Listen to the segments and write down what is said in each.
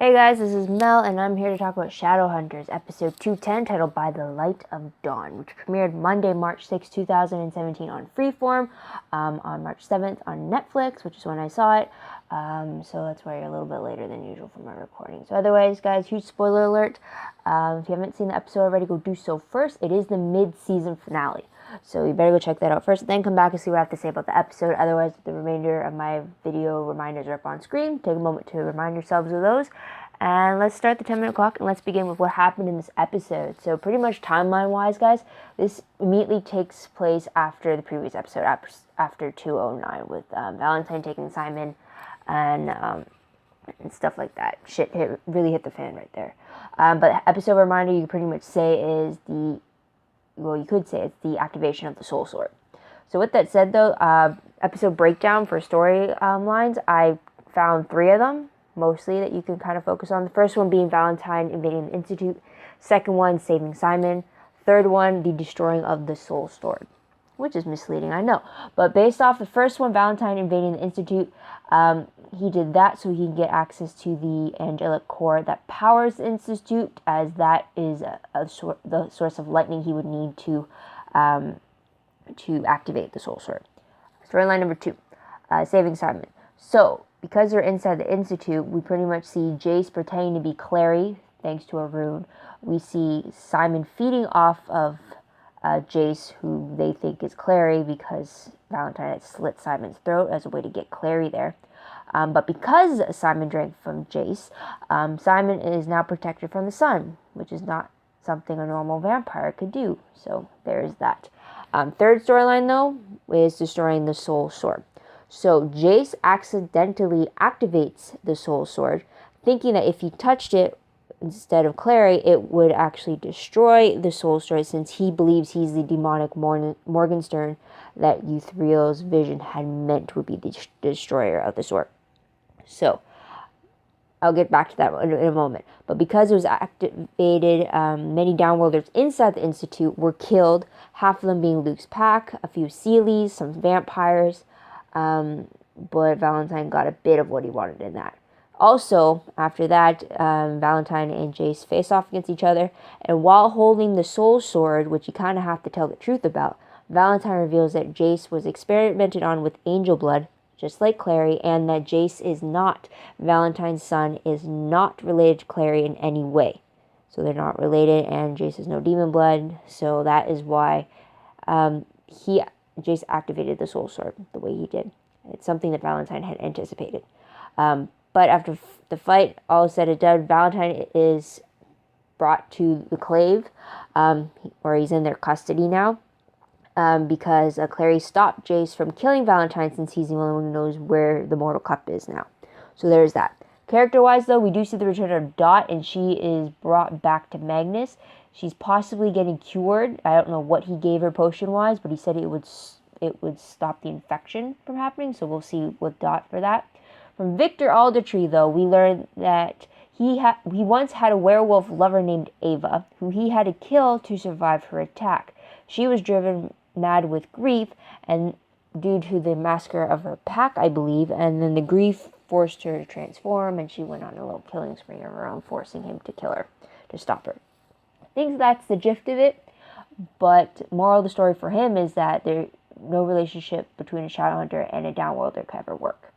Hey guys, this is Mel, and I'm here to talk about Shadowhunters, episode 210, titled By the Light of Dawn, which premiered Monday, March 6, 2017 on Freeform, on March 7th on Netflix, which is when I saw it, so that's why you're a little bit later than usual for my recording. So otherwise, guys, huge spoiler alert. If you haven't seen the episode already, go do so first. It is the mid-season finale. So you better go check that out first, then come back and see what I have to say about the episode. Otherwise, the remainder of my video reminders are up on screen. Take a moment to remind yourselves of those. And let's start the 10-minute clock, and let's begin with what happened in this episode. So pretty much timeline-wise, guys, this immediately takes place after the previous episode, after 209, with Valentine taking Simon and stuff like that. Shit really hit the fan right there. But the episode reminder, you could pretty much say is you could say it's the activation of the Soul Sword. So with that said, though, episode breakdown for story lines, I found 3 of them, mostly, that you can kind of focus on. The first one being Valentine invading the Institute. Second one, saving Simon. Third one, the destroying of the Soul Sword, which is misleading, I know. But based off the first one, Valentine invading the Institute, he did that so he can get access to the angelic core that powers the Institute, as that is the source of lightning he would need to activate the Soul Sword. Storyline number 2, saving Simon. So, because they're inside the Institute, we pretty much see Jace pretending to be Clary, thanks to a rune. We see Simon feeding off of Jace, who they think is Clary, because Valentine had slit Simon's throat as a way to get Clary there. But because Simon drank from Jace, Simon is now protected from the sun, which is not something a normal vampire could do. So there's that. Third storyline, though, is destroying the Soul Sword. So Jace accidentally activates the Soul Sword, thinking that if he touched it instead of Clary, it would actually destroy the Soul Sword, since he believes he's the demonic Morgenstern that Uthrieo's vision had meant would be the destroyer of the sword. So, I'll get back to that in a moment. But because it was activated, many downworlders inside the Institute were killed, half of them being Luke's pack, a few Seelies, some vampires, but Valentine got a bit of what he wanted in that. Also, after that, Valentine and Jace face off against each other, and while holding the Soul Sword, which you kind of have to tell the truth about, Valentine reveals that Jace was experimented on with angel blood, just like Clary, and that Jace is not, Valentine's son is not related to Clary in any way. So they're not related, and Jace has no demon blood, so that is why Jace activated the Soul Sword the way he did. It's something that Valentine had anticipated. But after the fight, all said and done, Valentine is brought to the Clave, where he's in their custody now, because Clary stopped Jace from killing Valentine, since he's the only one who knows where the Mortal Cup is now. So there's that. Character-wise, though, we do see the return of Dot, and she is brought back to Magnus. She's possibly getting cured. I don't know what he gave her potion-wise, but he said it would stop the infection from happening, so we'll see with Dot for that. From Victor Aldertree, though, we learned that he once had a werewolf lover named Ava, who he had to kill to survive her attack. She was driven mad with grief, and due to the massacre of her pack, I believe, and then the grief forced her to transform, and she went on a little killing spree of her own, forcing him to kill her, to stop her. I think that's the gist of it, but moral of the story for him is that there's no relationship between a Shadowhunter and a Downworlder could ever work.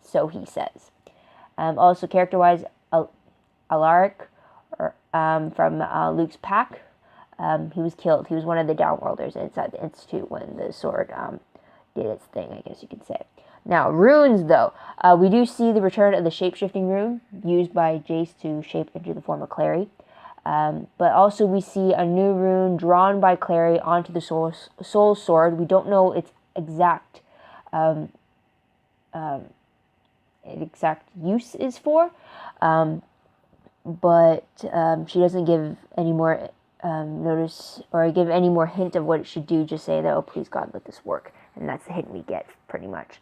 So he says. Also, character-wise, Alaric, from Luke's pack, he was killed. He was one of the Downworlders inside the Institute when the sword did its thing, I guess you could say. Now, runes, though. We do see the return of the shape-shifting rune, used by Jace to shape into the form of Clary. But also we see a new rune drawn by Clary onto the Soul Sword. We don't know its exact use is for, but she doesn't give any more notice or give any more hint of what it should do. Just say that, oh, please God, let this work, and that's the hint we get pretty much.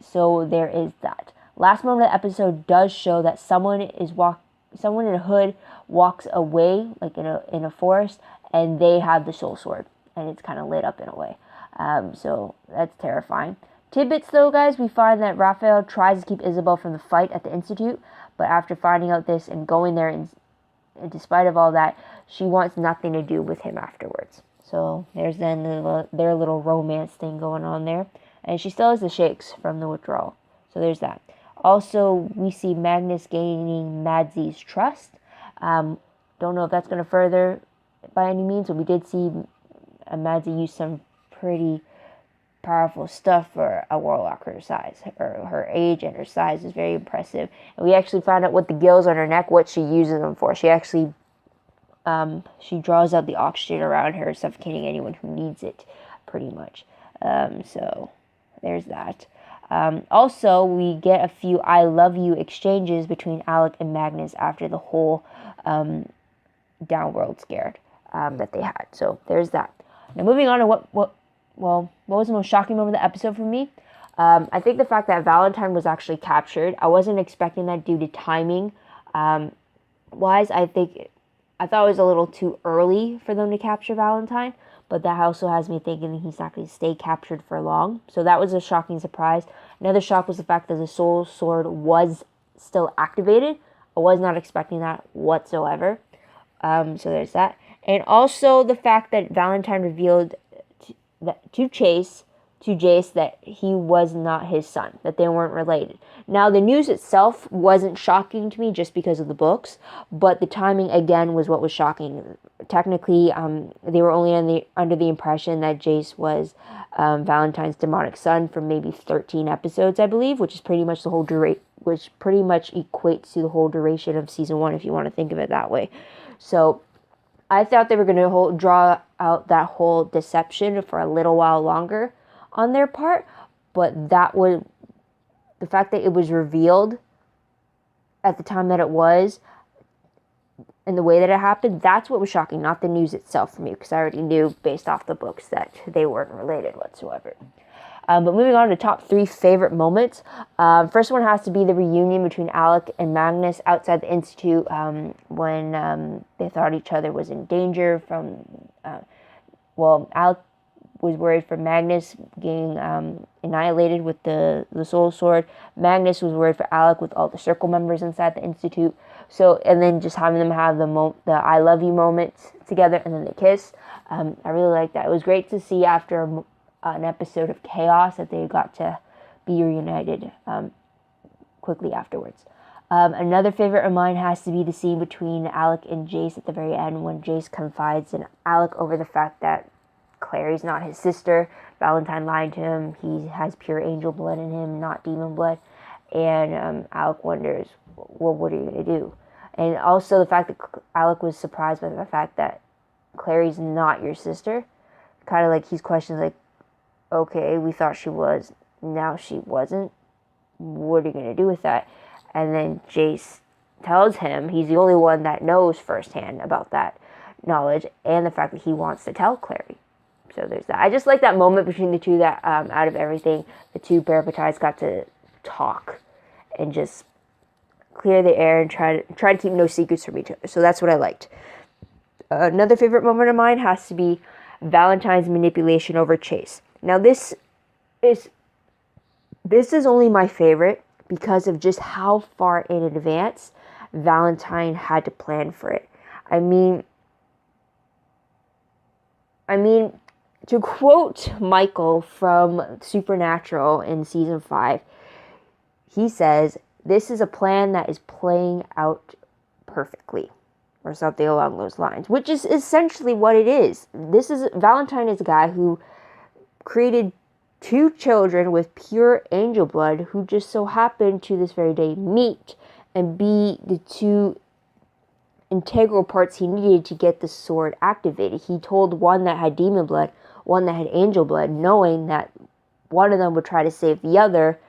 So there is that. Last moment of the episode does show that someone in a hood walks away, like in a forest, and they have the Soul Sword, and it's kind of lit up in a way. So that's terrifying. tidbits, though, guys, we find that Raphael tries to keep Isabel from the fight at the Institute, but after finding out this and going there, and despite of all that, she wants nothing to do with him afterwards. So there's then their little romance thing going on there. And she still has the shakes from the withdrawal. So there's that. Also, we see Magnus gaining Madsy's trust. Don't know if that's going to further by any means, but we did see Madsy use some pretty powerful stuff for a warlock her size. Her age and her size is very impressive. And we actually found out what the gills on her neck, what she uses them for. She actually she draws out the oxygen around her, suffocating anyone who needs it, pretty much. So there's that. Also, we get a few I love you exchanges between Alec and Magnus after the whole downworld scare that they had. So there's that. Now moving on to what was the most shocking moment of the episode for me? I think the fact that Valentine was actually captured. I wasn't expecting that due to timing. Wise, I thought it was a little too early for them to capture Valentine, but that also has me thinking that he's not going to stay captured for long. So that was a shocking surprise. Another shock was the fact that the Soul Sword was still activated. I was not expecting that whatsoever. So there's that. And also the fact that Valentine revealed to Jace that he was not his son, that they weren't related. Now, the news itself wasn't shocking to me just because of the books, but the timing, again, was what was shocking. Technically, they were only under the impression that Jace was Valentine's demonic son for maybe 13 episodes, I believe, which is pretty much the whole which pretty much equates to the whole duration of season 1, if you want to think of it that way. So I thought they were going to draw out that whole deception for a little while longer on their part, but the fact that it was revealed at the time that it was and the way that it happened, that's what was shocking, not the news itself for me, because I already knew based off the books that they weren't related whatsoever. But moving on to top 3 favorite moments. First one has to be the reunion between Alec and Magnus outside the Institute when they thought each other was in danger from... Alec was worried for Magnus getting annihilated with the Soul Sword. Magnus was worried for Alec with all the Circle members inside the Institute. So, and then just having them have the I love you moments together, and then they kiss. I really like that. It was great to see after an episode of chaos that they got to be reunited quickly afterwards. Another favorite of mine has to be the scene between Alec and Jace at the very end when Jace confides in Alec over the fact that Clary's not his sister. Valentine lied to him. He has pure angel blood in him, not demon blood. And Alec wonders, well, what are you going to do? And also the fact that Alec was surprised by the fact that Clary's not your sister. Kind of like he's questioning, like, okay, we thought she was, now she wasn't. What are you going to do with that? And then Jace tells him he's the only one that knows firsthand about that knowledge and the fact that he wants to tell Clary. So there's that. I just like that moment between the two that out of everything, the two Bearpatites got to talk and just clear the air and try to keep no secrets from each other. So that's what I liked. Another favorite moment of mine has to be Valentine's manipulation over Chase. Now this is only my favorite because of just how far in advance Valentine had to plan for it. I mean, to quote Michael from Supernatural in season 5, he says, "This is a plan that is playing out perfectly," or something along those lines, which is essentially what it is. Valentine is a guy who created 2 children with pure angel blood who just so happened to this very day meet and be the 2 integral parts he needed to get the sword activated. He told one that had demon blood, one that had angel blood, knowing that one of them would try to save the other.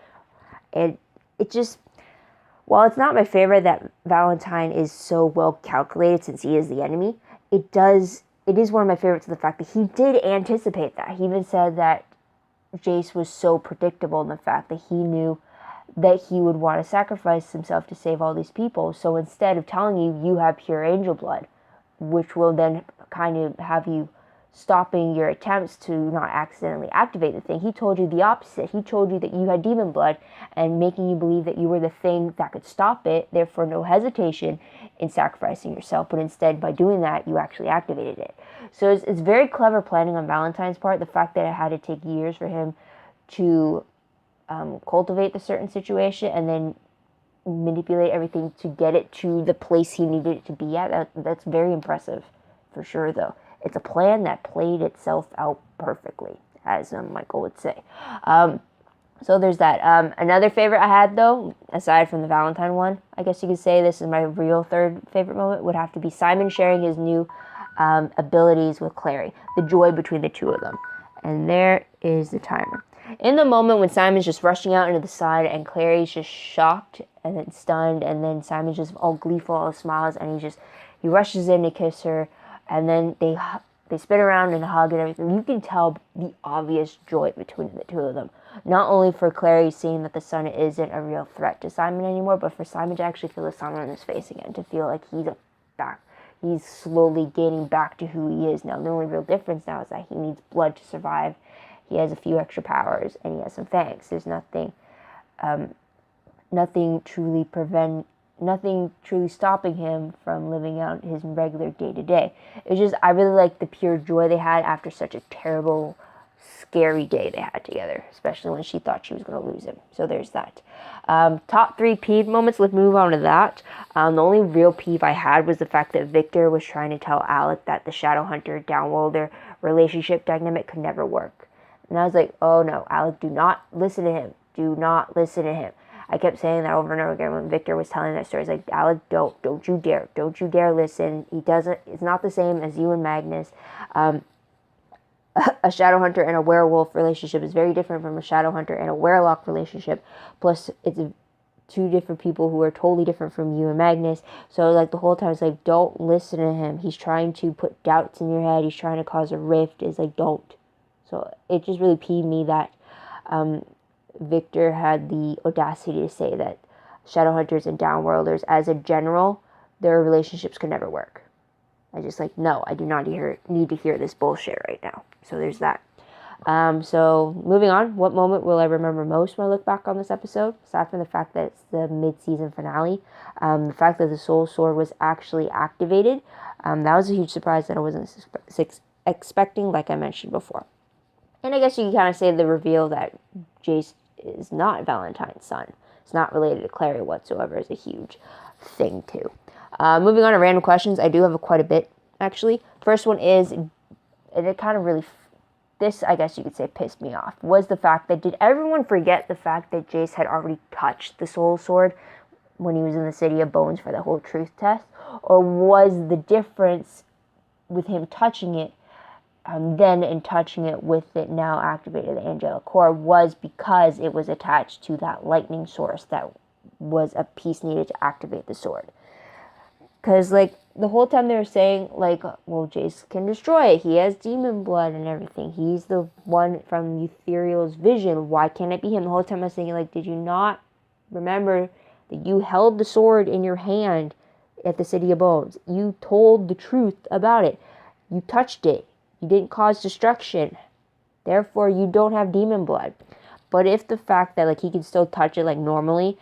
And it just, while it's not my favorite that Valentine is so well calculated since he is the enemy, it is one of my favorites, the fact that he did anticipate that. He even said that Jace was so predictable in the fact that he knew that he would want to sacrifice himself to save all these people. So instead of telling you have pure angel blood, which will then kind of have you stopping your attempts to not accidentally activate the thing. He told you the opposite. He told you that you had demon blood and making you believe that you were the thing that could stop it, therefore no hesitation in sacrificing yourself, but instead by doing that, you actually activated it. So it's very clever planning on Valentine's part, the fact that it had to take years for him to cultivate the certain situation and then manipulate everything to get it to the place he needed it to be at. That's very impressive, for sure, though. It's a plan that played itself out perfectly, as Michael would say. So there's that. Another favorite I had, though, aside from the Valentine one, I guess you could say this is my real third favorite moment, would have to be Simon sharing his new abilities with Clary. The joy between the two of them. And there is the timer. In the moment when Simon's just rushing out into the side and Clary's just shocked and then stunned, and then Simon's just all gleeful, all smiles, and he rushes in to kiss her, and then they spin around and hug and everything. You can tell the obvious joy between the two of them. Not only for Clary seeing that the sun isn't a real threat to Simon anymore, but for Simon to actually feel the sun on his face again, to feel like he's slowly gaining back to who he is now. The only real difference now is that he needs blood to survive. He has a few extra powers, and he has some fangs. There's nothing truly stopping him from living out his regular day-to-day. It's just, I really like the pure joy they had after such a terrible, scary day they had together, especially when she thought she was going to lose him. So there's that. Top 3 peeved moments, let's move on to that. The only real peeve I had was the fact that Victor was trying to tell Alec that the Shadowhunter downworlder relationship dynamic could never work. And I was like, oh no, Alec, do not listen to him. Do not listen to him. I kept saying that over and over again when Victor was telling that story. It's like, Alec, don't you dare listen. It's not the same as you and Magnus. A Shadowhunter and a werewolf relationship is very different from a Shadowhunter and a werewolf relationship. Plus, it's two different people who are totally different from you and Magnus. So, like, the whole time, it's like, don't listen to him. He's trying to put doubts in your head. He's trying to cause a rift. It's like, don't. So, it just really peeved me that Victor had the audacity to say that Shadowhunters and Downworlders, as a general, their relationships could never work. I just like, no, I do not need to hear this bullshit right now. So there's that. So moving on, what moment will I remember most when I look back on this episode? Aside from the fact that it's the mid-season finale, the fact that the Soul Sword was actually activated, that was a huge surprise that I wasn't expecting, like I mentioned before. And I guess you can kind of say the reveal that Jace is not Valentine's son. It's not related to Clary whatsoever is a huge thing too. Moving on to random questions. I do have quite a bit, actually. First one is, and it kind of really, this I guess you could say pissed me off, was the fact that, did everyone forget the fact that Jace had already touched the Soul Sword when he was in the City of Bones for the whole truth test? Or was the difference with him touching it then and touching it with it now activated, the angelic core, was because it was attached to that lightning source that was a piece needed to activate the sword? Because, like, the whole time they were saying, like, well, Jace can destroy it. He has demon blood and everything. He's the one from Ethereal's vision. Why can't it be him? The whole time I was thinking, like, did you not remember that you held the sword in your hand at the City of Bones? You told the truth about it. You touched it. You didn't cause destruction. Therefore, you don't have demon blood. But if the fact that, like, he can still touch it, like, normally,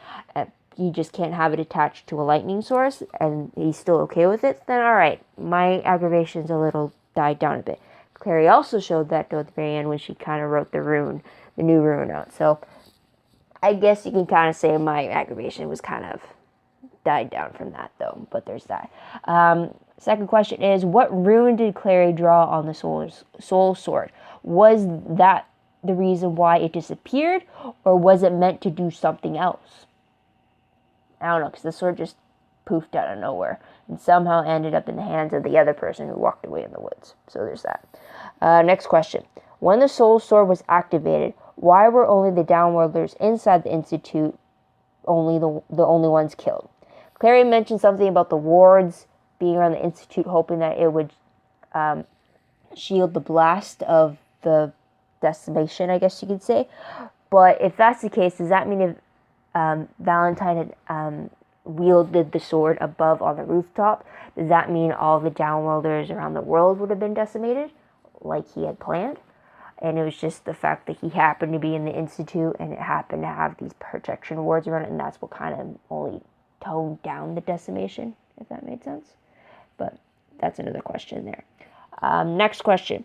you just can't have it attached to a lightning source, and he's still okay with it, then alright. My aggravation's a little died down a bit. Clary also showed that, though, at the very end when she kind of wrote the new rune out. So, I guess you can kind of say my aggravation was kind of died down from that, though. But there's that. Second question is, what rune did Clary draw on the soul sword? Was that the reason why it disappeared, or was it meant to do something else? I don't know, because the sword just poofed out of nowhere and somehow ended up in the hands of the other person who walked away in the woods. So there's that. Next question. When the soul sword was activated, why were only the Downworlders inside the Institute the only ones killed? Clary mentioned something about the wards being around the Institute, hoping that it would shield the blast of the decimation, I guess you could say. But if that's the case, does that mean if Valentine had wielded the sword above on the rooftop, does that mean all the Downworlders around the world would have been decimated? like he had planned. And it was just the fact that he happened to be in the Institute and it happened to have these protection wards around it, and that's what kind of only toned down the decimation, if that made sense. But that's another question there. Next question.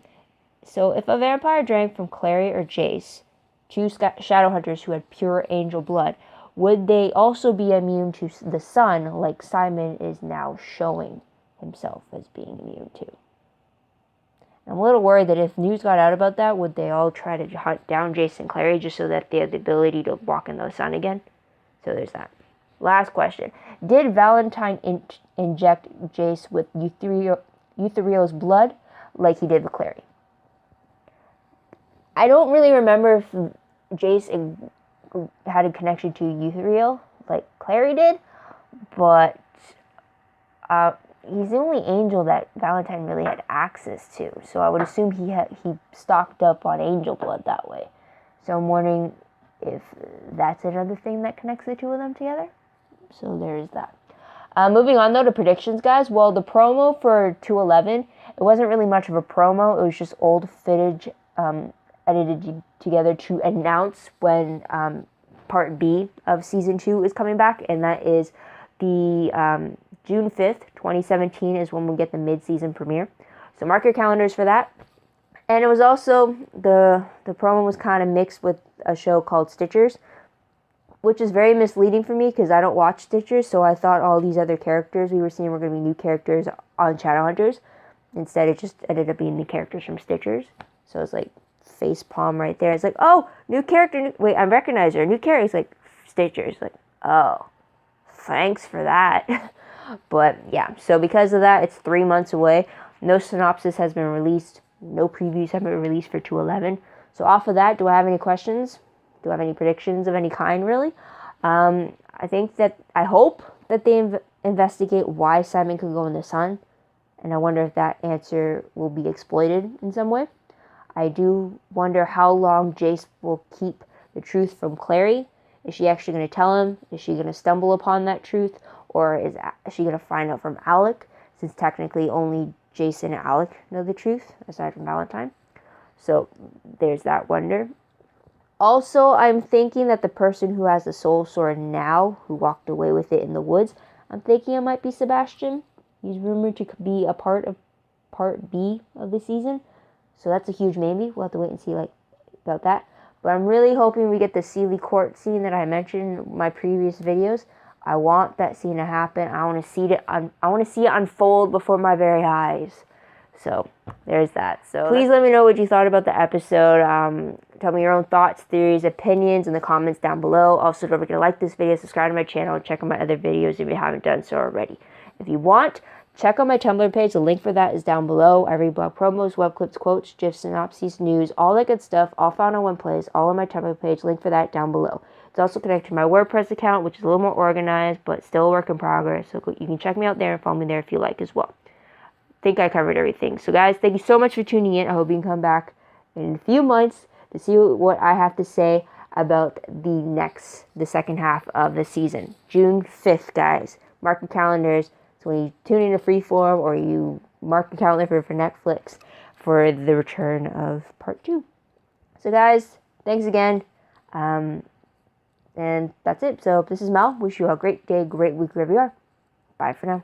So if a vampire drank from Clary or Jace, two Shadowhunters who had pure angel blood, would they also be immune to the sun like Simon is now showing himself as being immune to? I'm a little worried that if news got out about that, would they all try to hunt down Jace and Clary just so that they have the ability to walk in the sun again? So there's that. Last question. Did Valentine inject Jace with Eutherio's blood like he did with Clary? I don't really remember if Jace had a connection to Euthyrio like Clary did, but he's the only angel that Valentine really had access to, so I would assume he stocked up on angel blood that way. So I'm wondering if that's another thing that connects the two of them together. So there's that. Moving on though to predictions, guys. Well, the promo for 211, it wasn't really much of a promo. It was just old footage edited together to announce when Part B of Season 2 is coming back, and that is the June 5th, 2017 is when we'll get the mid-season premiere. So mark your calendars for that. And it was also, the promo was kind of mixed with a show called Stitchers, which is very misleading for me because I don't watch Stitchers, so I thought all these other characters we were seeing were going to be new characters on Shadowhunters. Instead, it just ended up being the characters from Stitchers. So it's like face palm right there. It's like, oh, new character. Wait, I recognize her. New character. It's like Stitchers. Like, oh, thanks for that. But yeah, so because of that, it's 3 months away. No synopsis has been released. No previews have been released for 211. So off of that, do I have any questions? Do I have any predictions of any kind, really? I hope that they investigate why Simon could go in the sun. And I wonder if that answer will be exploited in some way. I do wonder how long Jace will keep the truth from Clary. Is she actually going to tell him? Is she going to stumble upon that truth? Or is she going to find out from Alec? Since technically only Jace and Alec know the truth, aside from Valentine. So there's that wonder. Also, I'm thinking that the person who has the soul sword now, who walked away with it in the woods, I'm thinking it might be Sebastian. He's rumored to be a part of Part B of the season. So that's a huge maybe. We'll have to wait and see about that. But I'm really hoping we get the Sealy Court scene that I mentioned in my previous videos. I want that scene to happen. I want to see it. I want to see it unfold before my very eyes. So there's that. So please let me know what you thought about the episode. Tell me your own thoughts, theories, opinions in the comments down below. Also, don't forget to like this video, subscribe to my channel, and check out my other videos if you haven't done so already. If you want, check out my Tumblr page. The link for that is down below. I read blog promos, web clips, quotes, GIFs, synopses, news, all that good stuff, all found on one place, all on my Tumblr page. Link for that down below. It's also connected to my WordPress account, which is a little more organized, but still a work in progress. So you can check me out there and follow me there if you like as well. I think I covered everything. So guys, thank you so much for tuning in. I hope you can come back in a few months to see what I have to say about the second half of the season. June 5th, guys. Mark your calendars. So when you tune in to Freeform or you mark your calendar for Netflix for the return of Part 2. So guys, thanks again. And that's it. So this is Mel. Wish you a great day, great week wherever you are. Bye for now.